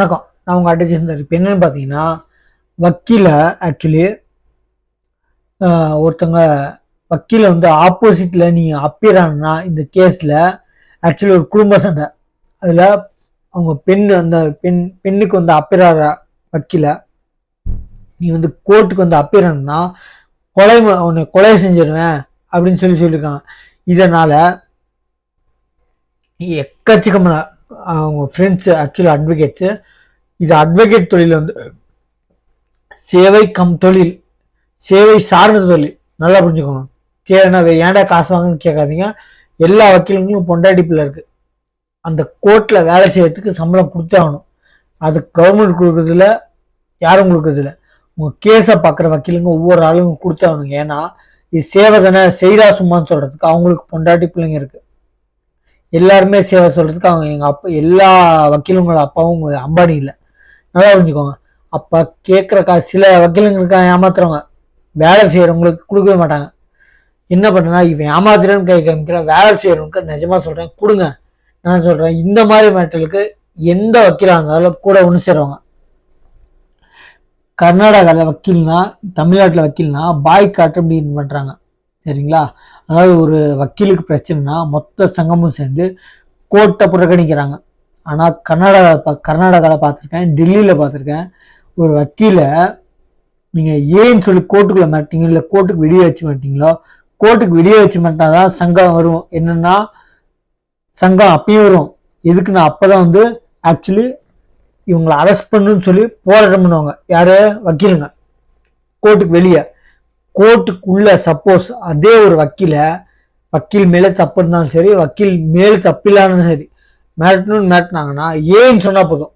வணக்கம். நான் உங்கள் அட்வொகேட் தான். இப்போ என்னென்னு பார்த்தீங்கன்னா, வக்கீல ஆக்சுவலி ஒருத்தங்க வக்கீல வந்து ஆப்போசிட்டில் நீங்கள் அப்பியர் ஆனா இந்த கேஸில் ஆக்சுவலி ஒரு குடும்ப சண்டை. அதில் அவங்க அந்த பெண்ணுக்கு வந்து அப்பியர் ஆகிற வக்கீல நீ வந்து கோர்ட்டுக்கு வந்து அப்பியர் ஆனா உன்னை கொலை செஞ்சிருவேன் அப்படின்னு சொல்லியிருக்காங்க. இதனால் எக்கச்சக்கமான அவங்க ஃப்ரெண்ட்ஸு ஆக்சுவலி அட்வொகேட்ஸு இது அட்வொகேட் தொழில் வந்து சேவை தொழில், சேவை சார்ந்த தொழில். நல்லா புரிஞ்சுக்கோங்க. ஏன்டா காசு வாங்கன்னு கேட்காதீங்க. எல்லா வக்கீலுங்களும் பொண்டாட்டிப்பில் இருக்கு. அந்த கோர்ட்டில் வேலை செய்யறதுக்கு சம்பளம் கொடுத்தே ஆகணும். அது கவர்மெண்ட் கொடுக்குறதுல யாரும் கொடுக்குறதில்ல. உங்கள் கேஸை பார்க்குற வக்கீலுங்க ஒவ்வொரு ஆளுங்க கொடுத்தே ஆகணுங்க. ஏன்னா இது சேவை தானே, செய்தா சும்மான்னு சொல்கிறதுக்கு அவங்களுக்கு பொண்டாட்டி பிள்ளைங்க இருக்குது. எல்லாருமே சேவை சொல்கிறதுக்கு அவங்க எங்கள் அப்பா எல்லா வக்கீலுங்களோட அப்பாவும் அம்பானி இல்லை. நல்லா புரிஞ்சுக்கோங்க. அப்போ கேட்குற சில வக்கீலுங்களுக்கு ஏமாத்துறவங்க வேலை செய்கிறவங்களுக்கு கொடுக்கவே மாட்டாங்க. என்ன பண்ணுன்னா இவன் ஏமாத்துறேன்னு கை காமிக்கிற வேலை செய்கிறவங்களுக்கு நிஜமாக சொல்கிறேன் கொடுங்க. நான் சொல்கிறேன் இந்த மாதிரி மேட்டலுக்கு எந்த வக்கீலாக இருந்தாலும் கூட ஒன்று சேருவாங்க. கர்நாடகாவில் வக்கீல்னா, தமிழ்நாட்டில் வக்கீல்னா பாய் காட்டு அப்படின்னு பண்ணுறாங்க. சரிங்களா? அதாவது ஒரு வக்கீலுக்கு பிரச்சனைனா மொத்த சங்கமும் சேர்ந்து கோர்ட்டை புறக்கணிக்கிறாங்க. ஆனால் கர்நாடகாவில் பார்த்துருக்கேன், டெல்லியில் பார்த்துருக்கேன். ஒரு வக்கீலை நீங்கள் ஏன்னு சொல்லி கோர்ட்டுக்குள்ளே மாட்டீங்க, இல்லை கோர்ட்டுக்கு விடிய வச்சு மாட்டீங்களோ, கோர்ட்டுக்கு விடிய வச்சு மாட்டாதான் சங்கம் வரும். என்னென்னா சங்கம் அப்பயும் வரும். எதுக்குன்னா அப்போ தான் வந்து ஆக்சுவலி இவங்களை அரெஸ்ட் பண்ணுன்னு சொல்லி போராட்டம் பண்ணுவாங்க. யார்? வக்கீலுங்க. கோர்ட்டுக்கு வெளியே. கோர்ட்டுக்குள்ள சப்போஸ் அதே ஒரு வக்கீல் மேலே தப்பு இருந்தாலும் சரி, வக்கீல் மேலே தப்பில்லான்னு சரி, மிரட்டினாங்கன்னா ஏன்னு சொன்னா போதும்,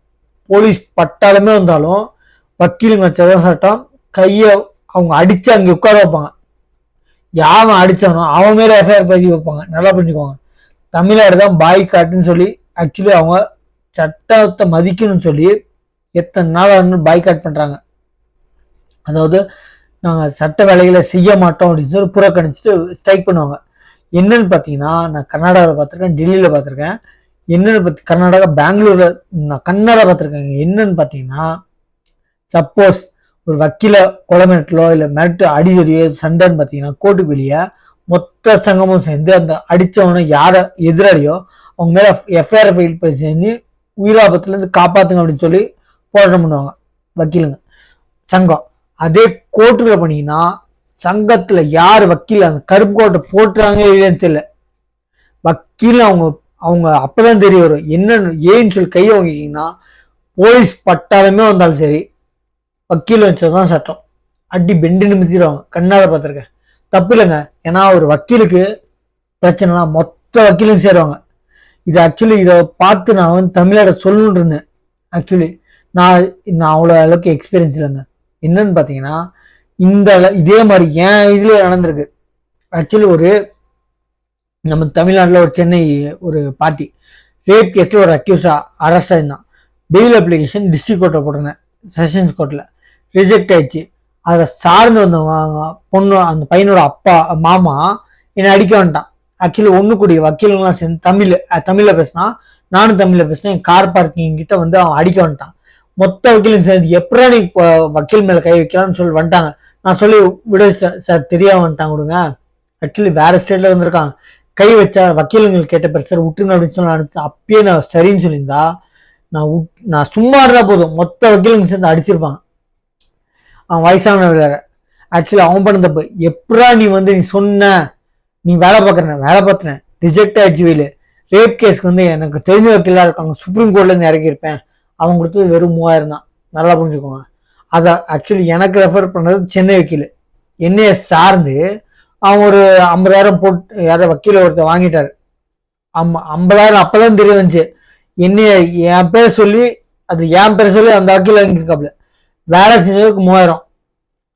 போலீஸ் பட்டாலுமே வந்தாலும் வக்கீலுங்க வச்சதான் சட்டம். கையை அவங்க அடிச்சு அங்கே உட்கார வைப்பாங்க. யாவன் அடிச்சானோ அவன் மேல எஃப்ஐஆர் பதிவு வைப்பாங்க. நல்லா புரிஞ்சுக்கோங்க. தமிழ்நாடு தான் பாய் காட்டுன்னு சொல்லி ஆக்சுவலி அவங்க சட்டத்தை மதிக்கணும்னு சொல்லி எத்தனை நாள் பாய் காட் பண்றாங்க. அதாவது நாங்கள் சட்ட வேலைகளை செய்ய மாட்டோம் அப்படின்னு சொல்லி புறக்கணிச்சுட்டு ஸ்ட்ரைக் பண்ணுவாங்க. என்னன்னு பார்த்தீங்கன்னா, நான் கர்நாடகாவில் பார்த்துருக்கேன், டெல்லியில் பார்த்துருக்கேன். என்னன்னு கர்நாடகா, பெங்களூர்ல நான் கன்னடா பார்த்துருக்கேன். என்னன்னு பார்த்தீங்கன்னா, சப்போஸ் ஒரு வக்கீல கொலை மிரட்டலோ இல்லை மிரட்டு அடிதடியோ சண்டைன்னு பார்த்தீங்கன்னா, கோர்ட்டுக்கு வெளியே மொத்த சங்கமும் சேர்ந்து அந்த அடித்தவனை யாரை எதிராளியோ அவங்க மேலே எஃப்ஐஆர் ஃபைல் பண்ணி செஞ்சு உயிராபத்துலேருந்து காப்பாற்றுங்க அப்படின்னு சொல்லி போராட்டம் பண்ணுவாங்க வக்கீலுங்க சங்கம். அதே கோர்ட்டுல பண்ணீங்கன்னா சங்கத்துல யார் வக்கீல் அந்த கருப்பு கோட்டை போட்டுறாங்க இல்லைன்னு தெரியல, வக்கீல் அவங்க அப்பதான் தெரிய வரும் என்னன்னு ஏன்னு சொல்லி கையை வாங்கிட்டீங்கன்னா போலீஸ் பட்டாலுமே வந்தாலும் சரி வக்கீல் வச்சதான் சட்டம். அடி பெண்டு நிமித்திடுவாங்க. கண்ணால பார்த்துருக்கேன். தப்பு இல்லைங்க. ஏன்னா ஒரு வக்கீலுக்கு பிரச்சனைனா மொத்த வக்கீலும் சேருவாங்க. இது ஆக்சுவலி இதை பார்த்து நான் வந்து தமிழ்நாடு சொல்லணும்னு இருந்தேன். ஆக்சுவலி நான் அவ்வளோ அளவுக்கு எக்ஸ்பீரியன்ஸ் இல்லைங்க. என்னன்னு பார்த்தீங்கன்னா இதே மாதிரி ஏன் இதுல நடந்திருக்கு. ஆக்சுவலி நம்ம தமிழ்நாட்டில் ஒரு சென்னை ஒரு பார்ட்டி ரேப் கேஸ்ல ஒரு அக்யூஸா அரெஸ்ட் ஆயிருந்தான். பெயில் அப்ளிகேஷன் டிஸ்ட்ரிக்ட் கோர்ட்டில் போட்டிருந்தேன், செஷன்ஸ் கோர்ட்டில் ரிஜெக்ட் ஆயிடுச்சு. அதை சார்ந்து வந்தவங்க பொண்ணு அந்த பையனோட மாமா என்னை அடிக்க வேண்டாம். ஆக்சுவலி ஒன்று கூடிய வக்கீலுங்களாம் சேர்ந்து தமிழில் பேசினா, நானும் தமிழில் பேசினேன். என் கார் பார்க்கிங் கிட்ட வந்து அவன் அடிக்க வந்துட்டான். மொத்த வக்கீலும் சேர்ந்து எப்படா நீ வக்கீல் மேலே கை வைக்கலாம்னு சொல்லி வந்துட்டாங்க. நான் சொல்லி விட சார் தெரியாம வந்துட்டாங்க கொடுங்க. ஆக்சுவலி வேற ஸ்டேட்ல வந்திருக்காங்க. கை வச்சா வக்கீலுங்களுக்கு கேட்ட பேர் சார் விட்டுருங்க அப்படின்னு சொல்லி அனுப்பிச்சு அப்பயே நான் சரின்னு சொல்லியிருந்தா நான் சும்மா இருந்தா போதும் மொத்த வக்கீலுங்க சேர்ந்து அடிச்சிருப்பாங்க. அவன் வயசான வேற. ஆக்சுவலி அவன் பண்ண தப்பு. எப்படா நீ வந்து நீ சொன்ன நீ வேலை பார்த்தேன் ரிஜெக்ட் ஆயிடுச்சு வெயில். ரேப் கேஸ்க்கு வந்து எனக்கு தெரிஞ்ச வக்கீலா இருக்காங்க, சுப்ரீம் கோர்ட்ல இருந்து இறங்கியிருப்பேன். அவங்க கொடுத்தது வெறும் 3000 தான். நல்லா புரிஞ்சுக்கோங்க. அதை ஆக்சுவலி எனக்கு ரெஃபர் பண்ணது சென்னை வக்கீல். என்னைய சார்ந்து அவன் ஒரு 50,000 போட்டு யாரோ வக்கீல ஒருத்தர் வாங்கிட்டாரு. 50,000 அப்பதான் தெரிய வந்துச்சு. என்னைய என் பேர் சொல்லி அது என் பேர் சொல்லி அந்த வக்கீல் வாங்கியிருக்காப்ல. வேலை செஞ்சதுக்கு 3000.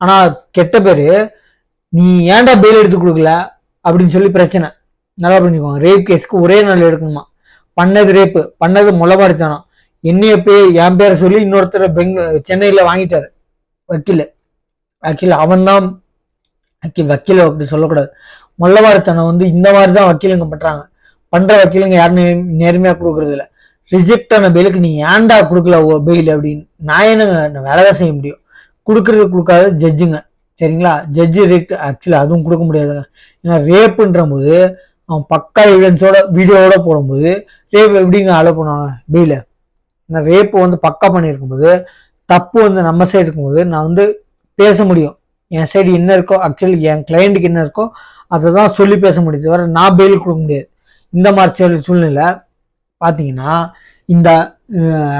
ஆனா கெட்ட பேரு நீ ஏன்டா பெயில் எடுத்து கொடுக்கல அப்படின்னு சொல்லி பிரச்சனை. நல்லா புரிஞ்சுக்கோங்க. ரேப் கேஸ்க்கு ஒரே நாள் எடுக்கணுமா. பண்ணது ரேப்பு, பண்ணது முளமாடித்தனம். என்னைய என் பேரை சொல்லி இன்னொருத்தர் சென்னையில வாங்கிட்டாரு வக்கீல். ஆக்சுவலி அவன் தான் வக்கீல அப்படி சொல்லக்கூடாது. முள்ளவாரித்தனம் வந்து இந்த மாதிரிதான் வக்கீலுங்க பண்றாங்க. பண்ற வக்கீலுங்க யாரும் நேர்மையா கொடுக்கறது இல்லை. ரிஜெக்ட் ஆன பெயிலுக்கு நீ ஏன்டா கொடுக்கல பெயில் அப்படின்னு நான் என்னங்க வேலை தான் செய்ய முடியும். கொடுக்கறது கொடுக்காத ஜட்ஜுங்க. சரிங்களா? ஜட்ஜு ரேட் ஆக்சுவலி அதுவும் கொடுக்க முடியாதுங்க. ஏன்னா ரேப்புன்ற போது அவன் பக்கா எவிடன்ஸோட வீடியோவோட போடும்போது ரேப் எப்படிங்க அலோ பண்ணுவாங்க பெயில? ஏன்னா ரேப்பு வந்து பக்கா பண்ணியிருக்கும் போது தப்பு வந்து நம்ம சைடு இருக்கும்போது நான் வந்து பேச முடியும். என் சைடு என்ன இருக்கோ ஆக்சுவலி என் கிளைண்ட்டுக்கு என்ன இருக்கோ அதை தான் சொல்லி பேச முடியும், தவிர நான் பெயில் கொடுக்க முடியாது. இந்த மாதிரி சூழ்நிலை பார்த்தீங்கன்னா இந்த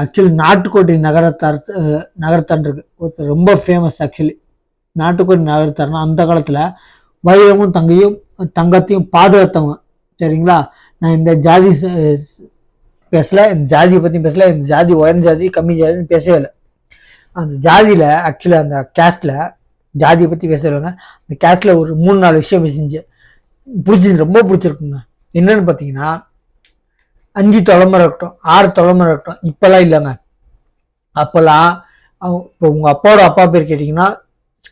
ஆக்சுவலி நாட்டுக்கோட்டை நகரத்தான் இருக்கு ஒருத்தர் ரொம்ப ஃபேமஸ். ஆக்சுவலி நாட்டுக்கோட்டை நகரத்தார்னா அந்த காலத்தில் வைரமும் தங்கத்தையும் பாதுகாத்தவங்க. சரிங்களா? நான் இந்த ஜாதி பேசல, இந்த ஜாதியை பற்றி பேசல, இந்த ஜாதி உயர்ந்த ஜாதி கம்மி ஜாதின்னு பேசவே இல்லை. அந்த ஜாதியில் ஆக்சுவலி அந்த கேஸ்டில் ஜாதியை பற்றி பேசுவாங்க. அந்த கேஸ்டில் ஒரு 3-4 விஷயம் செஞ்சு ரொம்ப பிடிச்சிருக்குங்க. என்னன்னு பார்த்தீங்கன்னா 5 தலைமுறை இருக்கட்டும், 6 தலைமுறை இருக்கட்டும், இப்பெல்லாம் இல்லைங்க. அப்பெல்லாம் இப்போ உங்கள் அப்பாவோட அப்பா பேர் கேட்டிங்கன்னா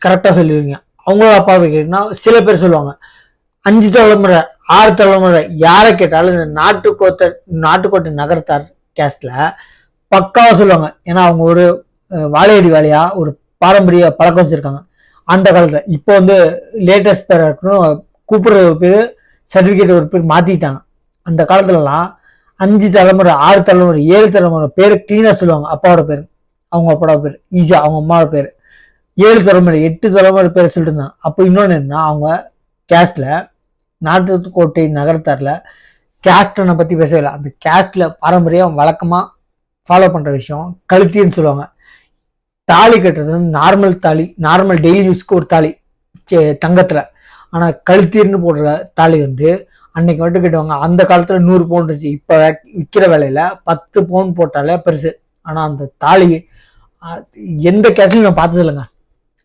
கரெக்டாக சொல்லிடுவீங்க. அவங்களோட அப்பா பேர் கேட்டிங்கன்னா சில பேர் சொல்லுவாங்க. 5 தலைமுறை 6 தலைமுறை யாரை கேட்டாலும் இந்த நாட்டுக்கோட்டை நகரத்தார் கேஸ்ட்ல பக்காவா சொல்லுவாங்க. ஏன்னா அவங்க ஒரு வாழையடி வேலையா ஒரு பாரம்பரிய பழக்கம் வச்சிருக்காங்க அந்த காலத்துல. இப்போ வந்து லேட்டஸ்ட் பேர் இருக்கணும் கூப்பிடுற ஒரு பேர், சர்டிபிகேட் ஒரு பேர் மாத்திட்டாங்க. அந்த காலத்துலலாம் 5 தலைமுறை 6 தலைமுறை 7 தலைமுறை பேர் கிளீனா சொல்லுவாங்க. அப்பாவோட பேர், அவங்க அப்பாவோட பேர், ஈஸியா அவங்க அம்மாவோட பேர், 7 தலைமுறை 8 தலைமுறை பேர் சொல்லிட்டு இருந்தாங்க. அப்போ இன்னொன்னு என்னன்னா அவங்க கேஸ்ட்ல நாட்டுக்கோட்டை நகரத்தார்ல கேஸ்டனை பத்தி பேசவே இல்லை. அந்த கேஸ்ட்ல பாரம்பரியம் வழக்கமா ஃபாலோ பண்ற விஷயம் கழுத்தின்னு சொல்லுவாங்க. தாலி கட்டுறது நார்மல் தாலி, நார்மல் டெய்லி யூஸ்க்கு ஒரு தாலி தங்கத்துல. ஆனா கழுத்தீர்னு போடுற தாலி வந்து அன்னைக்கு மட்டும் கட்டுவாங்க. அந்த காலத்துல 100 பவுன் இருந்துச்சு. இப்ப விற்கிற வேலையில 10 பவுன் போட்டாலே பெருசு. ஆனா அந்த தாலி எந்த கேஸ்ட்லயும் நான் பார்த்தது இல்லைங்க.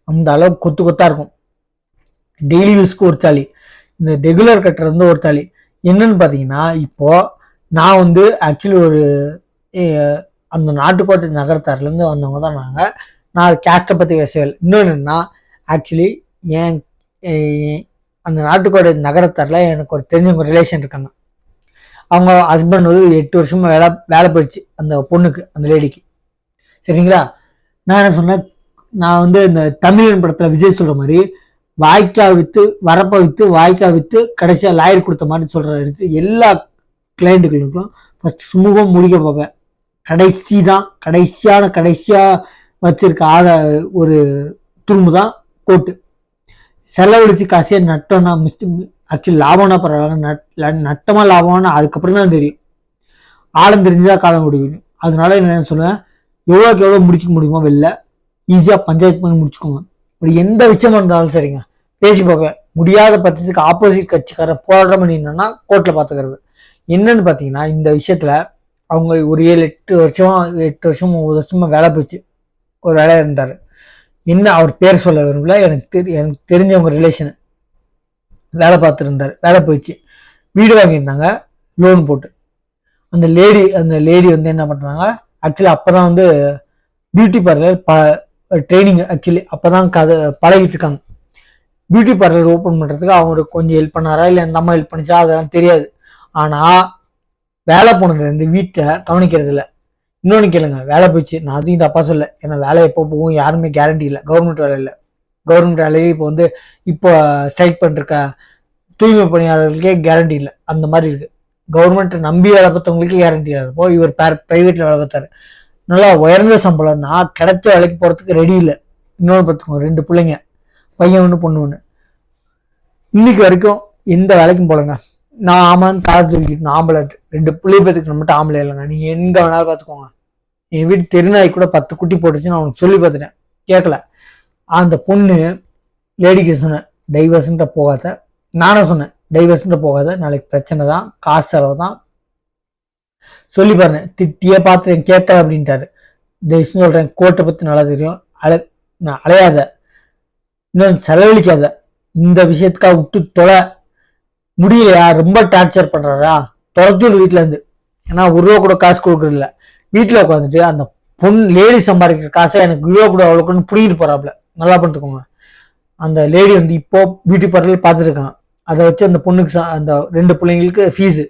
அந்த அளவுக்கு கொத்து கொத்தா இருக்கும். டெய்லி யூஸ்க்கு ஒரு தாலி, இந்த ரெகுலர் கட்டுறது ஒரு தாலி. என்னன்னு பாத்தீங்கன்னா இப்போ நான் வந்து ஆக்சுவலி ஒரு அந்த நாட்டுக்கோட்டை நகரத்தார்ல இருந்து வந்தவங்க தான் நான் கேஸ்ட்டை பத்தி பேசவே இல்லை. இன்னொன்னு என்னன்னா ஆக்சுவலி என் அந்த நாட்டுக்கோட்டை நகரத்தார்ல எனக்கு ஒரு தெரிஞ்சவங்க ரிலேஷன் இருக்காங்க. அவங்க ஹஸ்பண்ட் வந்து 8 வருஷமா வேலை போயிடுச்சு அந்த பொண்ணுக்கு, அந்த லேடிக்கு. சரிங்களா? நான் என்ன சொன்னேன், நான் வந்து இந்த தமிழன் படத்துல விஜய் சொல்ற மாதிரி வாய்க்கா வித்து வரப்ப வித்து வாய்க்கா வித்து கடைசியா லாயர் கொடுத்த மாதிரி சொல்ற எடுத்து எல்லா கிளைண்ட்டுகளுக்கும் ஃபர்ஸ்ட் சுமூகம் முடிக்க பார்ப்பேன். கடைசியா வச்சிருக்க ஒரு துரும்பு தான் கோட்டு. செலவழிச்சு காசையே நட்டோம்னா ஆக்சுவலி லாபம்னா பரவாயில்ல, நட்டமா லாபம்னா அதுக்கப்புறம் தான் தெரியும். ஆழம் தெரிஞ்சுதான் காலம் முடியும். அதனால என்ன சொல்லுவேன், எவ்வளோக்கு எவ்வளோ முடிக்க முடியுமோ வெளில ஈஸியா பஞ்சாயத்து பண்ணி முடிச்சுக்கோங்க. இப்படி எந்த விஷயமா இருந்தாலும் சரிங்க பேசி பார்ப்பேன். முடியாத பட்சத்துக்கு ஆப்போசிட் கட்சிக்காரன் போராட்டம் பண்ணினா கோர்ட்ல பாத்துக்கிறது. என்னன்னு பாத்தீங்கன்னா இந்த விஷயத்துல அவங்க ஒரு 7-8 வருஷமா 9 வருஷமா வேலை போச்சு. ஒரு வேலையா இருந்தாரு. என்ன அவர் பேர் சொல்ல விரும்பல, எனக்கு தெரிஞ்சவங்க ரிலேஷன் வேலை பார்த்துருந்தாரு. வேலை போயிடுச்சு. வீடு வாங்கியிருந்தாங்க லோன் போட்டு. அந்த லேடி வந்து என்ன பண்றாங்க, ஆக்சுவலி அப்பதான் வந்து பியூட்டி பார்லர் ட்ரைனிங் ஆக்சுவலி அப்பதான் பழகிட்டு இருக்காங்க. பியூட்டி பார்லர் ஓப்பன் பண்றதுக்கு அவங்களுக்கு கொஞ்சம் ஹெல்ப் பண்ணாரா இல்லை அந்த அம்மா ஹெல்ப் பண்ணிச்சா அதெல்லாம் தெரியாது. ஆனா வேலை போனதுல இருந்து வீட்டை கவனிக்கிறது இல்லை. இன்னொன்னு கேளுங்க, வேலை போயிடுச்சு, நான் அதையும் தப்பா சொல்ல, ஏன்னா வேலை எப்போ போகும் யாருமே கேரண்டி இல்லை. கவர்மெண்ட் வேலை இல்லை. கவர்மெண்ட் வேலையே இப்போ ஸ்ட்ரைக் பண்ணிருக்க தூய்மை பணியாளர்களுக்கே கேரண்டி இல்லை. அந்த மாதிரி இருக்கு. கவர்மெண்ட் நம்பி வேலை பார்த்தவங்களுக்கே கேரண்டி இல்லாதப்போ இவர் பிரைவேட்ல வேலை பார்த்தாரு. நல்லா உயர்ந்த சம்பளம், நான் கிடைச்ச வேலைக்கு போறதுக்கு ரெடி இல்லை. இன்னொன்று பார்த்துக்கோங்க, 2 பிள்ளைங்க, பையன் 1 பொண்ணு 1. இன்னைக்கு வரைக்கும் எந்த வேலைக்கும் போலங்க. நான் ஆமான்னு தாழ தூக்கிட்டு ஆம்பளை 2 பிள்ளை பேத்துக்கு மட்டும் ஆம்பளை இல்லைங்க. நீங்க எங்க வேணாலும் பார்த்துக்கோங்க. என் வீட்டு தெருநாய் கூட 10 குட்டி போட்டுச்சு, நான் உனக்கு சொல்லி பார்த்துட்டேன், கேட்கல. அந்த பொண்ணு லேடிக்கு சொன்னேன் டைவர்ஸ்ன்ற போகாத. நானும் சொன்னேன் டைவர்ஸ்ன்ற போகாத, நாளைக்கு பிரச்சனை தான், காசு செலவு தான், சொல்லி பாருங்க. திட்டியே பார்த்துட்டேன், கேட்கல அப்படின்ட்டாரு. தயவுசெய்து சொல்றேன், கோர்ட்டை பத்தி நல்லா தெரியும், அலையாத, இன்னும் செலவழிக்காத, இந்த விஷயத்துக்காக விட்டு தொலை. முடியலையா, ரொம்ப டார்ச்சர் பண்றாரா, தொலைச்சூர் வீட்டுல இருந்து. ஏன்னா 1 ரூபா கூட காசு கொடுக்கறது இல்லை. வீட்டுல உட்காந்துட்டு அந்த பொண்ணு லேடி சம்பாதிக்கிற காசை எனக்கு 1 ரூபா கூட அவ்வளோக்குன்னு புடிங்கிட்டு போறாப்ல. நல்லா பண்ணிட்டுக்கோங்க. அந்த லேடி வந்து இப்போ பியூட்டி பார்லர் பார்த்துட்டு இருக்காங்க. அதை வச்சு அந்த பொண்ணுக்கு அந்த 2 பிள்ளைங்களுக்கு ஃபீஸு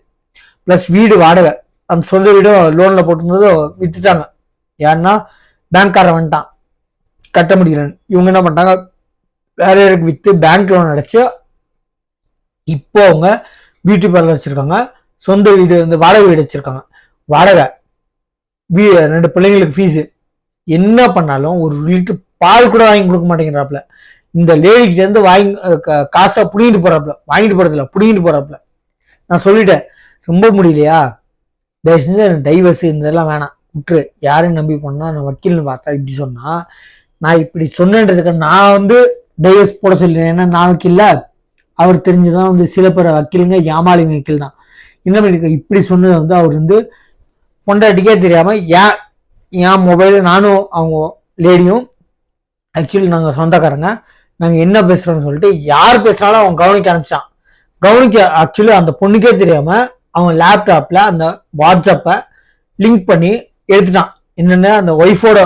பிளஸ் வீடு வாடகை அந்த சொந்த வீடும் லோன்ல போட்டிருந்தது வித்துட்டாங்க. ஏன்னா பேங்க்காரன் வந்துட்டான் கட்ட முடியலன்னு. இவங்க என்ன பண்ணிட்டாங்க, வேற யாருக்கு வித்து பேங்க் லோன் அடைச்சு இப்போ அவங்க பியூட்டி பார்லர் வச்சிருக்காங்க, சொந்த வீடு வந்து வாடகை வீடு வச்சிருக்காங்க. வாடகை 2 பிள்ளைங்களுக்கு ஃபீஸு. என்ன பண்ணாலும் ஒரு லிட்டர் பால் கூட வாங்கி கொடுக்க மாட்டேங்கிறாப்புல. இந்த லேடிக்கிட்ட இருந்து வாங்கி காசை புடிங்கிட்டு போறாப்புல, வாங்கிட்டு போறதில்ல புடிங்கிட்டு போறாப்புல. நான் சொல்லிட்டேன், ரொம்ப முடியலையா தயவு செஞ்சு டைவர்ஸ் இதெல்லாம் வேணாம் விட்டுரு, யாரையும் நம்பி போனா நான் வக்கீல்னு பார்த்தா இப்படி சொன்னா, நான் இப்படி சொன்னேன்றதுக்கு நான் வந்து டைவர்ஸ் போட சொல்லிடுறேன். ஏன்னா நான் வக்கீல்ல, அவர் தெரிஞ்சுதான் வந்து சில பேர் வக்கீலுங்க ஏமாளி வக்கீல் தான். என்ன பண்ணிருக்க இப்படி சொன்னது வந்து அவர் வந்து பொண்டாட்டிக்கே தெரியாம என் மொபைல் நானும் அவங்க லேடியும் ஆக்சுவலி நாங்கள் சொந்தக்காரங்க, நாங்கள் என்ன பேசுறோம்னு சொல்லிட்டு யார் பேசுனாலும் அவன் கவனிக்க ஆரம்பிச்சான். ஆக்சுவலி அந்த பொண்ணுக்கே தெரியாம அவன் லேப்டாப்ல அந்த வாட்ஸ்அப்பை லிங்க் பண்ணி எடுத்துட்டான். என்னென்ன அந்த ஒய்ஃபோட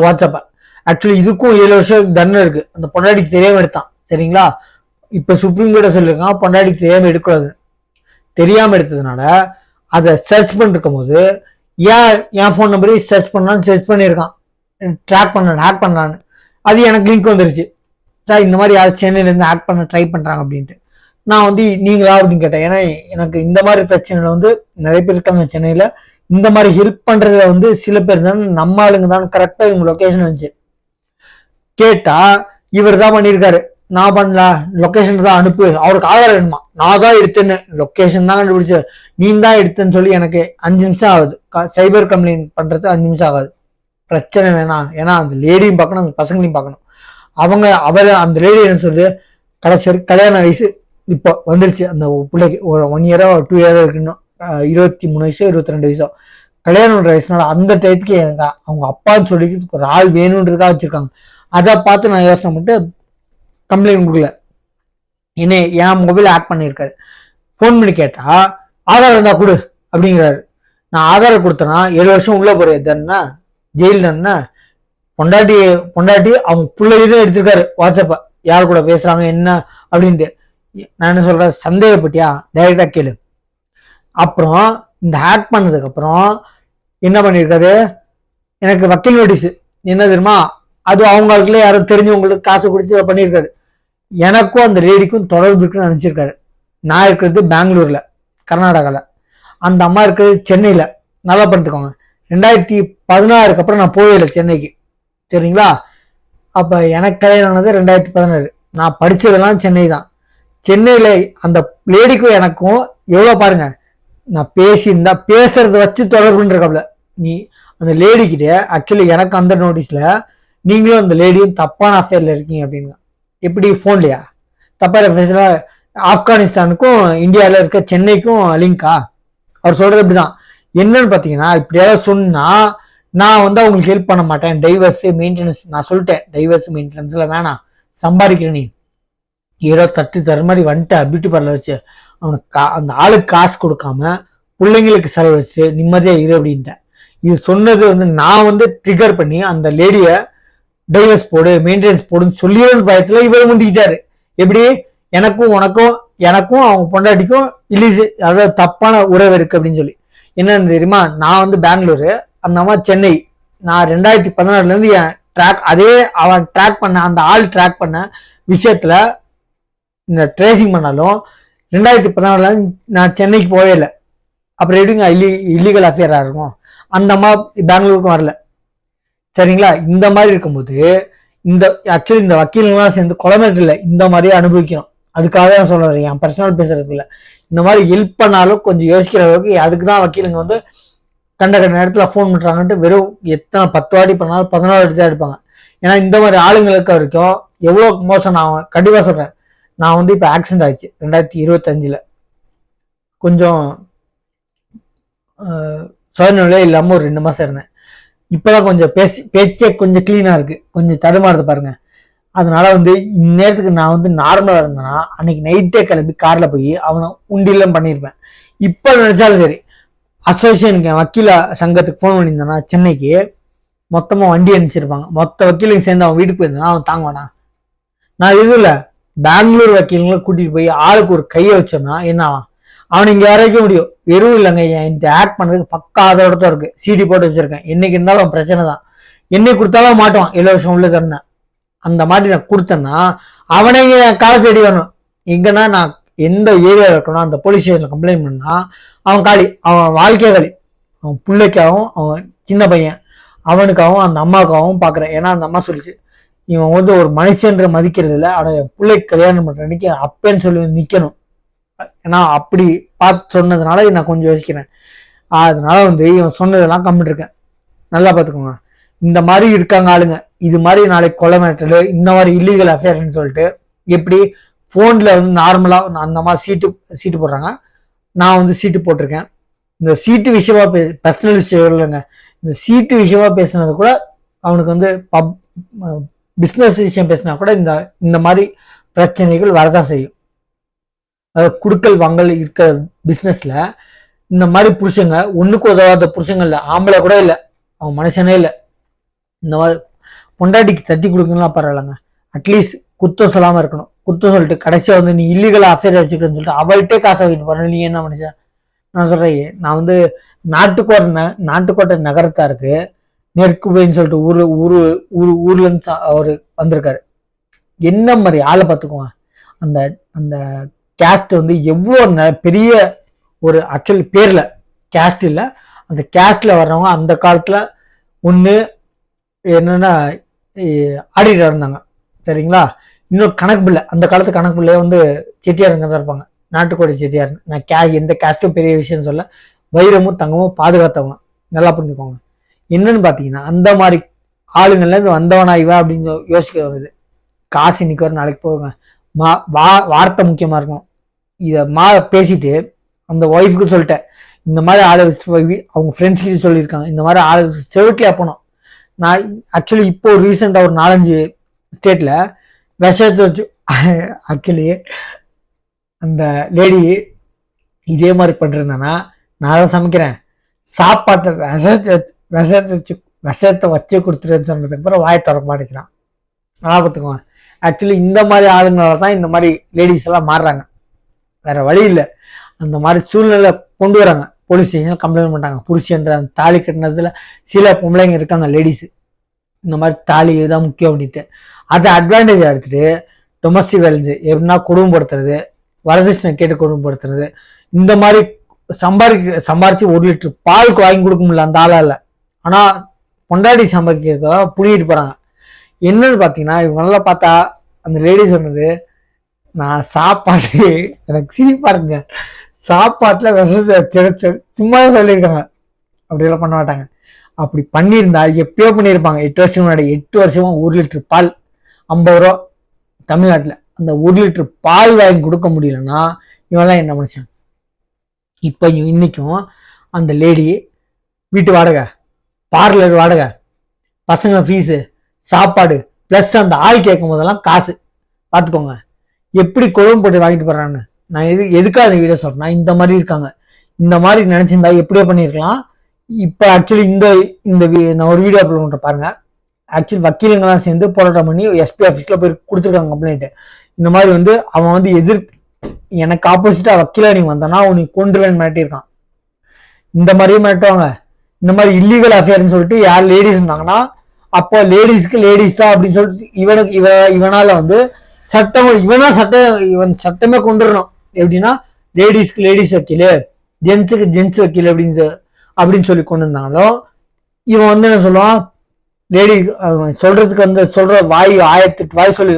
வாட்ஸ்அப்பை. ஆக்சுவலி இதுக்கும் 7 வருஷம் தண்டனை இருக்கு. அந்த பொண்டாட்டிக்கு தெரியாம எடுத்தான். சரிங்களா, இப்ப சுப்ரீம் கோர்ட்ட சொல்லியிருக்கான் பொண்டாட்டிக்கு தெரியாம எடுக்கூடாது. தெரியாம எடுத்ததுனால அதை சர்ச் பண்ணிருக்கும் போது என் ஃபோன் நம்பரையும் சர்ச் பண்ணலான்னு சர்ச் பண்ணியிருக்கான், ட்ராக் பண்ண ஹேக் பண்ணலான்னு. அது எனக்கு லிங்க் வந்துருச்சு, சார் இந்த மாதிரி யாரும் சென்னையிலேருந்து ஹேக் பண்ண ட்ரை பண்ணுறாங்க அப்படின்ட்டு. நான் வந்து நீங்களா அப்படின்னு கேட்டேன். ஏன்னா எனக்கு இந்த மாதிரி பிரச்சனைல வந்து நிறைய பேர் இருக்காங்க சென்னையில். இந்த மாதிரி ஹெல்ப் பண்ணுறதுல வந்து சில பேர் தான் நம்ம ஆளுங்க தான் கரெக்டாக இவங்க லொக்கேஷன் வந்துச்சு. கேட்டா இவர் தான் பண்ணியிருக்காரு, நான் பண்ணல, லொக்கேஷன் தான் அனுப்பு, அவருக்கு ஆதாரம் வேணுமா, நான் தான் எடுத்தேன்னு, லொக்கேஷன் தான் கண்டுபிடிச்சு நீ தான் எடுத்தேன்னு சொல்லி எனக்கு 5 நிமிஷம் ஆகுது. சைபர் கம்ப்ளைண்ட் பண்றது 5 நிமிஷம் ஆகாது. பிரச்சனை வேணாம், ஏன்னா அந்த லேடியும் பார்க்கணும் அந்த பசங்களையும் பார்க்கணும். அவர் அந்த லேடி என்ன சொல்லுது, கடைசி கல்யாண வயசு இப்போ வந்துருச்சு அந்த பிள்ளைக்கு, ஒரு 1 இயரோ 2 இயரோ இருக்குன்னு, 23 வயசோ 22 வயசோ கல்யாணம் பண்ற வயசுனால அந்த டயத்துக்கு அவங்க அப்பான்னு சொல்லி ஒரு ஆள் வேணுன்றதுக்காக வச்சிருக்காங்க. அதை பார்த்து நான் யோசனை பண்ணிட்டு கம்ப்ளைண்ட் கொடுக்கல. என்ன என் மொபைல் ஆட் பண்ணியிருக்காரு. ஃபோன் பண்ணி கேட்டா ஆதாரம் இருந்தா கொடு அப்படிங்கிறாரு. நான் ஆதாரம் கொடுத்தேன்னா 7 வருஷம் உள்ள போறேன் தானே, ஜெயில் தானே. பொண்டாட்டி அவங்க பிள்ளைதான் எடுத்திருக்காரு வாட்ஸ்அப்ப, யார் கூட பேசுறாங்க என்ன அப்படின்ட்டு. நான் என்ன சொல்றேன், சந்தேகப்பட்டியா டைரக்டா கேளு. அப்புறம் இந்த ஹேக் பண்ணதுக்கு அப்புறம் என்ன பண்ணிருக்காரு, எனக்கு வக்கீல் நோட்டீஸ் என்ன தெரியுமா, அது அவங்களுக்குள்ள யாரும் தெரிஞ்சவங்களுக்கு காசு கொடுத்து பண்ணியிருக்காரு. எனக்கும் அந்த லேடிக்கும் தொடர்பு இருக்குன்னு நினைச்சிருக்காரு. நான் இருக்கிறது பெங்களூர்ல கர்நாடகால, அந்த அம்மா இருக்கிறது சென்னையில. நல்லா பண்ணிட்டுக்கோங்க, 2016 அப்புறம் நான் போகல சென்னைக்கு. சரிங்களா, அப்ப எனக்கு கல்யாணம் ஆனது 2016. நான் படிச்சதெல்லாம் சென்னை தான். சென்னையில அந்த லேடிக்கும் எனக்கும் எவ்வளவு பாருங்க, நான் பேசியிருந்தா பேசுறத வச்சு தொடர்புன்னு இருக்காப்ல. நீ அந்த லேடி கிட்ட ஆக்சுவலி எனக்கு அந்த நோட்டீஸ்ல நீங்களும் அந்த லேடியும் தப்பான அஃபேர்ல இருக்கீங்க அப்படின்னு. எப்படி போன்லயா தப்பான அஃபேர்ஸ்ல ஆப்கானிஸ்தானுக்கும் இந்தியாவில இருக்க சென்னைக்கும் லிங்கா? அவர் சொல்றது இப்படிதான். என்னன்னு பாத்தீங்கன்னா, இப்படியாவது சொன்னா நான் வந்து அவங்களுக்கு ஹெல்ப் பண்ண மாட்டேன், டைவர்ஸ் மெயின்டெனன்ஸ் நான் சொல்லிட்டேன், டைவர்ஸ் மெயின்டெனன்ஸ்ல வேணாம், சம்பாதிக்கிறேன் நீ ஏதோ தட்டு தர மாதிரி வந்துட்ட பியூட்டி பார்லர் வச்சு, அவனுக்கு அந்த ஆளுக்கு காசு கொடுக்காம பிள்ளைங்களுக்கு செலவு வச்சு நிம்மதியா இரு அப்படின்ட்டேன். இது சொன்னது வந்து நான் வந்து ட்ரிகர் பண்ணி அந்த லேடிய டைவர்ஸ் போடு மெயின்டெனன்ஸ் போடுன்னு சொல்லிடுற பயத்துல இவர் முந்திக்கிட்டாரு. எப்படி எனக்கும் அவங்க பொண்டாட்டிக்கும் இல்லீஸ், அதாவது தப்பான உறவு இருக்கு அப்படின்னு சொல்லி. என்னன்னு தெரியுமா, நான் வந்து பெங்களூரு, அந்த அம்மா சென்னை. நான் 2016 இருந்து என் ட்ராக் அதே அவன் ட்ராக் பண்ண அந்த ஆள் ட்ராக் பண்ண விஷயத்துல இந்த ட்ரேசிங் பண்ணாலும் 2016 நான் சென்னைக்கு போவே இல்லை. அப்புறம் எப்படிங்க இல்லீகல் அஃபேரா இருக்கும்? அந்த அம்மா பெங்களூருக்கும் வரல. சரிங்களா, இந்த மாதிரி இருக்கும்போது இந்த ஆக்சுவலி இந்த வக்கீலுங்கெல்லாம் சேர்ந்து கொலமேட்டில் இந்த மாதிரியே அனுபவிக்கணும். அதுக்காக தான் சொல்றேன், என் பர்சனல் பேசுறது இல்லை. இந்த மாதிரி ஹெல்ப் பண்ணாலும் கொஞ்சம் யோசிக்கிற அளவுக்கு. அதுக்கு தான் வக்கீலுங்க வந்து கண்ட நேரத்தில் ஃபோன் பண்ணுறாங்கன்ட்டு வெறும் எத்தனை 10 வாட்டி பண்ணாலும் 14 வாட்டி தான் எடுப்பாங்க. ஏன்னா இந்த மாதிரி ஆளுங்களுக்கு வரைக்கும் எவ்வளோ மோசம். நான் கண்டிப்பாக சொல்றேன், நான் வந்து இப்போ ஆக்சிடென்ட் ஆயிடுச்சு 2025. கொஞ்சம் சுயநிலை இல்லாமல் ஒரு 2 மாசம் இருந்தேன். இப்பதான் கொஞ்சம் பேச்சே கொஞ்சம் கிளீனா இருக்கு, கொஞ்சம் தடுமாறுது பாருங்க. அதனால வந்து இந்நேரத்துக்கு நான் வந்து நார்மலா இருந்தேன்னா அன்னைக்கு நைட்டே கிளம்பி கார்ல போய் அவனை உண்டிலாம் பண்ணியிருப்பேன். இப்ப நினைச்சாலும் சரி, அசோசியேஷனுக்கு வக்கீல சங்கத்துக்கு போன் பண்ணியிருந்தானா சென்னைக்கு மொத்தமா வண்டி அனுப்பிச்சிருப்பாங்க. மொத்த வக்கீலையும் சேர்ந்து அவன் வீட்டுக்கு போயிருந்தான், அவன் தாங்குவானா? நான் இது இல்ல, பெங்களூர் வக்கீலுங்களை கூட்டிட்டு போய் ஆளுக்கு ஒரு கையை வச்சோம்னா என்ன ஆகும்? அவனை இங்க வரைக்க முடியும். வெறும் இல்லைங்க, இந்த ஆக்ட் பண்ணதுக்கு பக்கா அதோட இருக்கு, சிடி போட்டு வச்சிருக்கேன். என்னைக்கு இருந்தாலும் பிரச்சனை தான். என்னைக்கு கொடுத்தாலும் மாட்டுவான் 7 வருஷம் உள்ள தரேன். அந்த மாதிரி நான் கொடுத்தேன்னா அவனே என் காலை தேடி வரணும். எங்கன்னா நான் எந்த ஏரியா இருக்கணும் அந்த போலீஸ் ஸ்டேஷன்ல கம்ப்ளைண்ட் பண்ணா அவன் காலி, அவன் வாழ்க்கைய காலி. அவன் பிள்ளைக்காகவும் அவன் சின்ன பையன் அவனுக்காகவும் அந்த அம்மாவுக்காகவும் பாக்குறேன். ஏன்னா அந்த அம்மா சொல்லிச்சு, இவன் வந்து ஒரு மனுஷன்ற மதிக்கிறது இல்லை, அவனை பிள்ளை கல்யாணம் பண்ற அன்னைக்கு அப்பேன்னு சொல்லி நிக்கணும். ஏன்னா அப்படி பார்த்து சொன்னதுனால நான் கொஞ்சம் யோசிக்கிறேன். அதனால வந்து இவன் சொன்னதெல்லாம் கம்மிட்டு இருக்கேன். நல்லா பார்த்துக்கோங்க. இந்த மாதிரி இருக்காங்க ஆளுங்க. இது மாதிரி நாளைக்கு கொலை மிரட்டல், இந்த மாதிரி இல்லீகல் அஃபேர்னு சொல்லிட்டு எப்படி போன்ல வந்து நார்மலா அந்த மாதிரி சீட்டு போடுறாங்க. நான் வந்து சீட்டு போட்டிருக்கேன். இந்த சீட்டு விஷயமா பர்சனல் விஷயம் இல்லைங்க, இந்த சீட்டு விஷயமா பேசுனது கூட அவனுக்கு வந்து பிஸ்னஸ் விஷயம் பேசினா கூட இந்த மாதிரி பிரச்சனைகள் வரதான் செய்யும். அதாவது குடுக்கல் வாங்கல் இருக்க பிஸ்னஸ்ல இந்த மாதிரி புருஷங்க, ஒண்ணுக்கு உதவாத புருஷங்க இல்லை, ஆம்பளை கூட இல்லை, அவன் மனுஷனே இல்லை. இந்த மாதிரி பொண்டாட்டிக்கு தட்டி கொடுக்கணும்லாம் பரவாயில்லைங்க, அட்லீஸ்ட் குத்தம் சொல்லாம இருக்கணும். குத்தம் சொல்லிட்டு கடைசியா வந்து நீ இல்லீகலா அஃபேர் வச்சுக்கணும்னு சொல்லிட்டு அவள்கிட்டே காசை வாங்கிட்டு போற, நீ என்ன மனுஷன்? நான் சொல்றேன், நான் வந்து நாட்டுக்கோட்டை நகரத்தாருக்கு நெற்குபைன்னு சொல்லிட்டு ஊர்ல இருந்து அவரு வந்திருக்காரு. என்ன மாதிரி ஆளை பார்த்துக்குவாங்க. அந்த அந்த கேஸ்ட் வந்து எவ்வளோ பெரிய ஒரு ஆக்சுவல் பேர்ல கேஸ்ட் இல்லை, அந்த கேஸ்ட்ல வர்றவங்க அந்த காலத்துல ஒண்ணு என்னன்னா ஆடிட்டர் இருந்தாங்க சரிங்களா. இன்னொரு கணக்கு பிள்ளை, அந்த காலத்து கணக்கு பிள்ளைய வந்து செட்டியாருங்க தான் இருப்பாங்க, நாட்டுக்கோட்டை செட்டியார். நான் எந்த கேஸ்டும் பெரிய விஷயம் சொல்ல, வைரமும் தங்கமும் பாதுகாத்தவங்க, நல்லா புரிஞ்சுக்கோங்க. என்னன்னு பாத்தீங்கன்னா அந்த மாதிரி ஆளுங்கள்ல இருந்து வந்தவனா இவா அப்படின்னு யோசிக்க வருது. காசு இன்னைக்கு வர நாளைக்கு போகுங்க, வார்த்தை முக்கியமா இருக்கும். இதை பேசிட்டு அந்த ஒய்ஃபுக்கு சொல்லிட்டேன், இந்த மாதிரி ஆளு அவங்க ஃப்ரெண்ட்ஸ் கிட்ட சொல்லியிருக்காங்க, இந்த மாதிரி ஆளு செவிட்டியா போனோம். நான் ஆக்சுவலி இப்போ ரீசெண்டா ஒரு 4-5 ஸ்டேட்ல விஷத்தை வச்சு ஆக்சுவலி அந்த லேடி இதே மாதிரி பண்ணிருந்தானா நான் தான் சமைக்கிறேன், சாப்பாட்டை விஷத்தை வச்சு கொடுத்துருன்னு சொன்னதுக்கு அப்புறம் வாயை திறக்க மாட்டேங்கிறான். நல்லா பார்த்துக்குவான். ஆக்சுவலி இந்த மாதிரி ஆளுங்களால தான் இந்த மாதிரி லேடிஸ் எல்லாம் மாறுறாங்க, வேற வழி இல்லை. அந்த மாதிரி சூழ்நிலை கொண்டு வராங்க, போலீஸ் ஸ்டேஷன்ல கம்ப்ளைண்ட் பண்றாங்க. புருஷன்ற அந்த தாலி கட்டினதுல சில பொம்பளைங்க இருக்காங்க லேடிஸ், இந்த மாதிரி தாலி இதுதான் முக்கியம் அப்படின்ட்டு அதை அட்வான்டேஜ் எடுத்துட்டு டொமஸ்டிக் வயலன்ஸ் எப்படின்னா குடும்பப்படுத்துறது, வரதட்சணை கேட்டு குடும்பப்படுத்துறது, இந்த மாதிரி சம்பாரிச்சு 1 லிட்டர் பால் வாங்கி கொடுக்க முடியல அந்த ஆளால. ஆனா பொண்டாடி சம்பாதிக்கிறத புடிக்கிட்டு போறாங்க. என்னன்னு பாத்தீங்கன்னா இவங்கெல்லாம் பார்த்தா அந்த லேடிஸ் சொன்னது, நான் சாப்பாடு எனக்கு சிரிப்பா இருங்க, சாப்பாட்டுல விஷத்தை சும்மா சொல்லியிருக்காங்க, அப்படியெல்லாம் பண்ண மாட்டாங்க. அப்படி பண்ணியிருந்தா எப்பயோ பண்ணியிருப்பாங்க 8 வருஷம் முன்னாடி. 8 வருஷமா 1 லிட்டர் பால் 50 ரூபா தமிழ்நாட்டுல. அந்த 1 லிட்டர் பால் வாங்கி கொடுக்க முடியலன்னா இவெல்லாம் என்ன மனுஷன்? இப்ப இன்னைக்கும் அந்த லேடி வீட்டு வாடகை, பார்லர் வாடகை, பசங்க ஃபீஸு, சாப்பாடு பிளஸ் அந்த ஆள் கேட்கும் போதெல்லாம் காசு. பார்த்துக்கோங்க எப்படி குழம்பு போட்டு வாங்கிட்டு போறான்னு. நான் எதுக்காக அந்த வீடியோ சொல்றேன்னா இந்த மாதிரி இருக்காங்க. இந்த மாதிரி நினைச்சிருந்தா எப்படியோ பண்ணியிருக்கலாம். இப்ப ஆக்சுவலி நான் ஒரு வீடியோ அப்லோட் பண்ற பாருங்க. ஆக்சுவலி வக்கீலுங்கெல்லாம் சேர்ந்து போராட்டம் பண்ணி எஸ்பி ஆஃபீஸ்ல போய் கொடுத்துருக்காங்க கம்ப்ளைண்ட். இந்த மாதிரி வந்து அவன் வந்து எனக்கு ஆப்போசிட்டா வக்கீலா நீ வந்தானா உனக்கு கொண்டுவேன் மிரட்டியிருக்கான். இந்த மாதிரியும் மிரட்டுவாங்க. இந்த மாதிரி இல்லீகல் அஃபேர்னு சொல்லிட்டு யார் லேடிஸ் இருந்தாங்கன்னா அப்போ லேடிஸ்க்கு லேடிஸ் தான் அப்படின்னு சொல்லிட்டு இவனால வந்து இவன் சட்டமே கொண்டு வரணும். எப்படின்னா லேடிஸ்க்கு லேடிஸ் வக்கீல், ஜென்ஸுக்கு ஜென்ஸ் வக்கீல் அப்படின்னு சொல்லி கொண்டு இருந்தாலும் இவன் வந்து என்ன சொல்லுவான், லேடி சொல்றதுக்கு வந்து சொல்ற வாய் 1008 வாய் சொல்லி.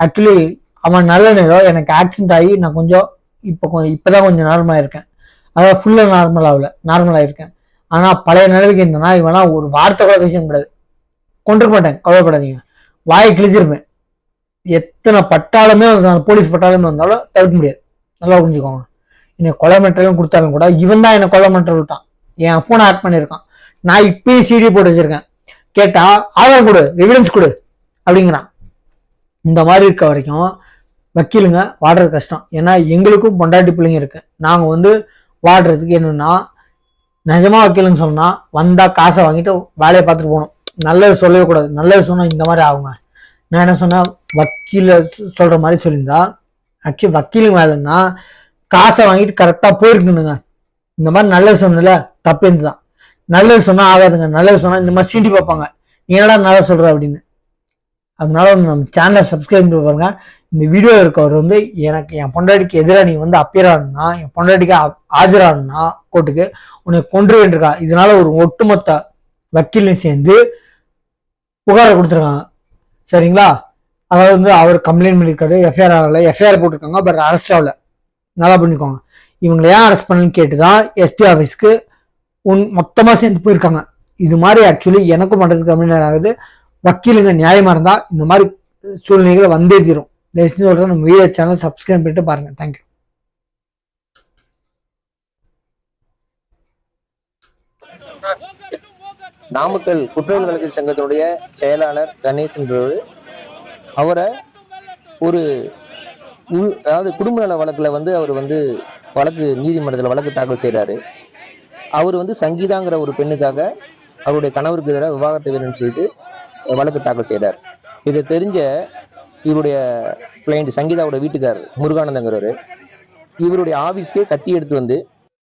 ஆக்சுவலி அவன் நல்ல நேரம் எனக்கு ஆக்சிடென்ட் ஆகி நான் கொஞ்சம் இப்பதான் கொஞ்சம் நார்மலா இருக்கேன். அதாவது ஃபுல்லா நார்மலா இருக்கேன். ஆனா பழைய நிலைமைக்கு இருந்தேன்னா இவனா ஒரு வார்த்தை கூட பேச முடியாது, கொண்டு மாட்டேன், கவலைப்படாதீங்க, வாயை கிழிச்சிருப்பேன். எத்தனை பட்டாலுமே போலீஸ் பட்டாலுமே வந்தாலும் தவிர்க்க முடியாது, நல்லா புரிஞ்சுக்கோங்க. என்னை கொலை மிரட்டலும் கொடுத்தாலும் கூட இவன் தான் என்னை கொலை மிரட்டல் விட்டான், என் போனை ஆட் பண்ணியிருக்கான். நான் இப்பயும் சிடி போட்டு வச்சிருக்கேன், கேட்டா ஆதாரம் கொடு, எவிடன்ஸ் கொடு அப்படிங்கிறான். இந்த மாதிரி இருக்க வரைக்கும் வக்கீலுங்க வாடுறது கஷ்டம். ஏன்னா எங்களுக்கும் பொண்டாட்டி பிள்ளைங்க இருக்கு. நாங்க வந்து வாடுறதுக்கு என்னன்னா நிஜமா வக்கீலுன்னு சொன்னா வந்தா காசை வாங்கிட்டு வேலையை பார்த்துட்டு போகணும். நல்லது சொல்லவே கூடாது, நல்லது சொன்னா இந்த மாதிரி ஆகுங்க. நான் என்ன சொன்னா வக்கீல சொல்ற மாதிரி சொல்லியிருந்தா ஆக்சுவலி வக்கீலுங்க வேலைன்னா காசை வாங்கிட்டு கரெக்டா போயிருக்கணுங்க. இந்த மாதிரி நல்லது சொன்னல தப்பு தான். நல்லது சொன்னா ஆகாதுங்க. நல்லது சொன்னா இந்த மாதிரி சீண்டி பார்ப்பாங்க, நீ என்னடா நல்லா சொல்ற அப்படின்னு. அதனால நம்ம சேனலை சப்ஸ்கிரைப் பண்ணி பாருங்க. இந்த வீடியோ இருக்கவர் வந்து எனக்கு என் பொண்டாட்டிக்கு எதிராக நீ வந்து அப்பியர் ஆனா, என் பொண்டாட்டிக்கு ஆஜரானா கோர்ட்டுக்கு உன்னை கொன்று வேண்டியிருக்கா. இதனால ஒரு ஒட்டுமொத்த வக்கீலையும் சேர்ந்து புகாரை கொடுத்துருக்காங்க. சரிங்களா? அதாவது வந்து அவர் கம்ப்ளைண்ட் பண்ணியிருக்காரு, எஃப்ஐஆர் ஆகல, எஃப்ஐஆர் போட்டிருக்காங்க, பட் அரெஸ்ட் ஆகல. நல்லா பண்ணிக்கோங்க. இவங்களை ஏன் அரெஸ்ட் பண்ணணும்னு கேட்டுதான் எஸ்பி ஆஃபீஸ்க்கு மொத்தமாக சேர்ந்து போயிருக்காங்க. இது மாதிரி ஆக்சுவலி எனக்கும் பண்ணுறதுக்கு கம்ப்ளைண்ட் ஆகுது. வக்கீலுங்க நியாயமா இருந்தா இந்த மாதிரி சூழ்நிலைகளை வந்தே தீரும். நம்ம வீடியோ சேனல் சப்ஸ்கிரைப் பண்ணிட்டு பாருங்க. தேங்க்யூ. நாமக்கல் குற்றவியல் வழக்கு சங்கத்தினுடைய செயலாளர் கணேஷ் என்பவர், அவரை ஒரு அதாவது குடும்ப நல வழக்குல வந்து அவர் வந்து வழக்கு நீதிமன்றத்தில் வழக்கு தாக்கல் செய்யறாரு. அவர் வந்து சங்கீதாங்கிற ஒரு பெண்ணுக்காக அவருடைய கணவருக்கு எதிராக விவாகரத்து வேணும்னு சொல்லிட்டு வழக்கு தாக்கல் செய்யறாரு. இதை தெரிஞ்ச இவருடைய கிளைண்ட் சங்கீதாவோட வீட்டுக்காரர் முருகானந்தங்கிறவர் இவருடைய ஆபீஸ்க்கே கத்தி எடுத்து வந்து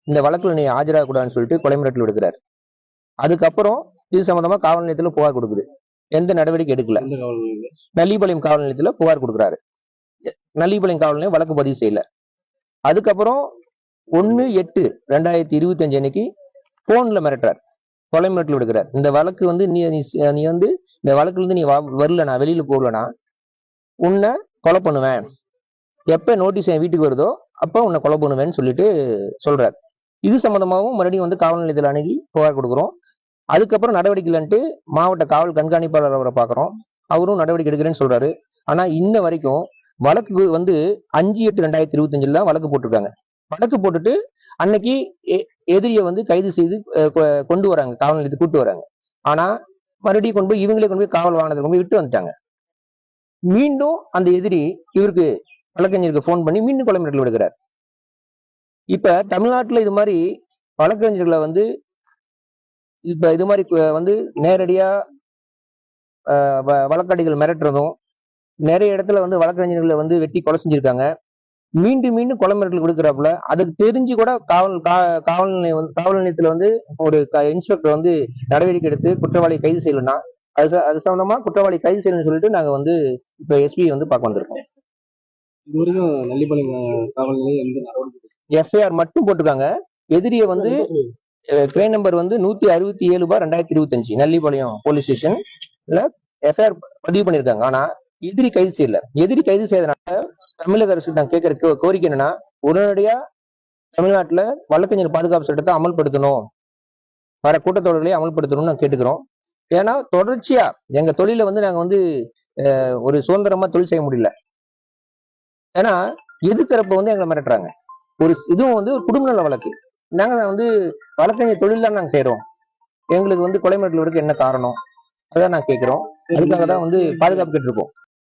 இந்த வழக்குல நீ ஆஜராகக்கூடாதுன்னு சொல்லிட்டு கொலை மிரட்டல் விடுக்கிறார். அதுக்கப்புறம் இது சம்பந்தமா காவல் நிலையத்துல புகார் கொடுக்குது. எந்த நடவடிக்கை எடுக்கல. நல்லிபாளையம் காவல் நிலையத்துல புகார் கொடுக்குறாரு. நல்லிபாளையம் காவல் நிலையம் வழக்கு பதிவு செய்யல. அதுக்கப்புறம் 1/8/2025 அன்னைக்கு போன்ல மிரட்டுறார், கொலை மிரட்டல் விடுக்கிறார். இந்த வழக்கு வந்து நீ வந்து இந்த வழக்குல இருந்து நீ வரலனா, வெளியில போகலனா உன்னை கொலை பண்ணுவேன், எப்ப நோட்டீஸ் என் வீட்டுக்கு வருதோ அப்ப உன்னை கொலை பண்ணுவேன்னு சொல்லிட்டு சொல்றாரு. இது சம்பந்தமாகவும் மறுபடியும் வந்து காவல் நிலையத்தில் அணுகி புகார் கொடுக்குறோம். அதுக்கப்புறம் நடவடிக்கை இல்லைன்ட்டு மாவட்ட காவல் கண்காணிப்பாளர் அவரை பார்க்குறோம். அவரும் நடவடிக்கை எடுக்கிறேன்னு சொல்றாரு. ஆனா இன்ன வரைக்கும் வழக்கு வந்து 5/8/2025 தான் வழக்கு போட்டிருக்காங்க. வழக்கு போட்டுட்டு அன்னைக்கு எதிரியை வந்து கைது செய்து கொண்டு வராங்க, காவல் நிலையத்துக்கு கூட்டு வராங்க. ஆனா மறுபடியும் கொண்டு போய் இவங்களே கொண்டு போய் காவல் வாகனத்தை கொண்டு போய் விட்டு வந்துட்டாங்க. மீண்டும் அந்த எதிரி இவருக்கு வழக்கறிஞருக்கு போன் பண்ணி மீண்டும் கொலை மிரட்டல் விடுக்கிறார். இப்ப தமிழ்நாட்டுல இது மாதிரி வழக்கறிஞர்களை வந்து இப்ப இது மாதிரி வந்து நேரடியா வழக்காடிகள் மிரட்டுறதும், நிறைய இடத்துல வந்து வழக்கறிஞர்களை வந்து வெட்டி கொலை செஞ்சிருக்காங்க. மீண்டும் மீண்டும் கொலை மிரட்டல் கொடுக்குறாப்புல. அதுக்கு தெரிஞ்சு கூட காவல் நிலையத்துல வந்து ஒரு இன்ஸ்பெக்டர் வந்து நடவடிக்கை எடுத்து குற்றவாளியை கைது செய்யலன்னா அது சம்பந்தமா குற்றவாளி கைது செய்யணும்னு சொல்லிட்டு நாங்க வந்து இப்ப எஸ்பி வந்து பார்க்க வந்திருக்கோம். இதுவரைக்கும் நல்லிபாளையம் காவல் நிலையம் எந்த நடவடிக்கை எஃப்ஐஆர் மட்டும் போட்டிருக்காங்க. எதிரிய வந்து கிளைம் நம்பர் வந்து 167/2025 நல்லிபாளையம் போலீஸ் ஸ்டேஷன்ல எஃப்ஐஆர் பதிவு பண்ணிருக்காங்க. ஆனா எதிரி கைது செய்யல. எதிரி கைது செய்யறதுனால தமிழக அரசுக்கு நாங்க கேட்கிற கோரிக்கை என்னன்னா, உடனடியா தமிழ்நாட்டுல வழக்கறிஞர் பாதுகாப்பு சட்டத்தை அமல்படுத்தணும், வர கூட்டத்தொடர்களை அமல்படுத்தணும்னு நாங்க கேட்டுக்கிறோம். ஏன்னா தொடர்ச்சியா எங்க தொழில வந்து நாங்க வந்து ஒரு சுதந்திரமா தொழில் செய்ய முடியல. ஏன்னா எதிர்த்தரப்ப வந்து எங்களை மிரட்டுறாங்க. ஒரு இதுவும் வந்து ஒரு குடும்ப நல வழக்கு. நாங்க வந்து வழக்கறிஞர் தொழில் தான் நாங்க செய்யறோம். எங்களுக்கு வந்து கொலை மிரட்டல் விடுக்க என்ன காரணம், அதான் நாங்க கேட்கிறோம். அதுக்காக தான் வந்து பாதுகாப்பு கேட்டிருக்கோம்.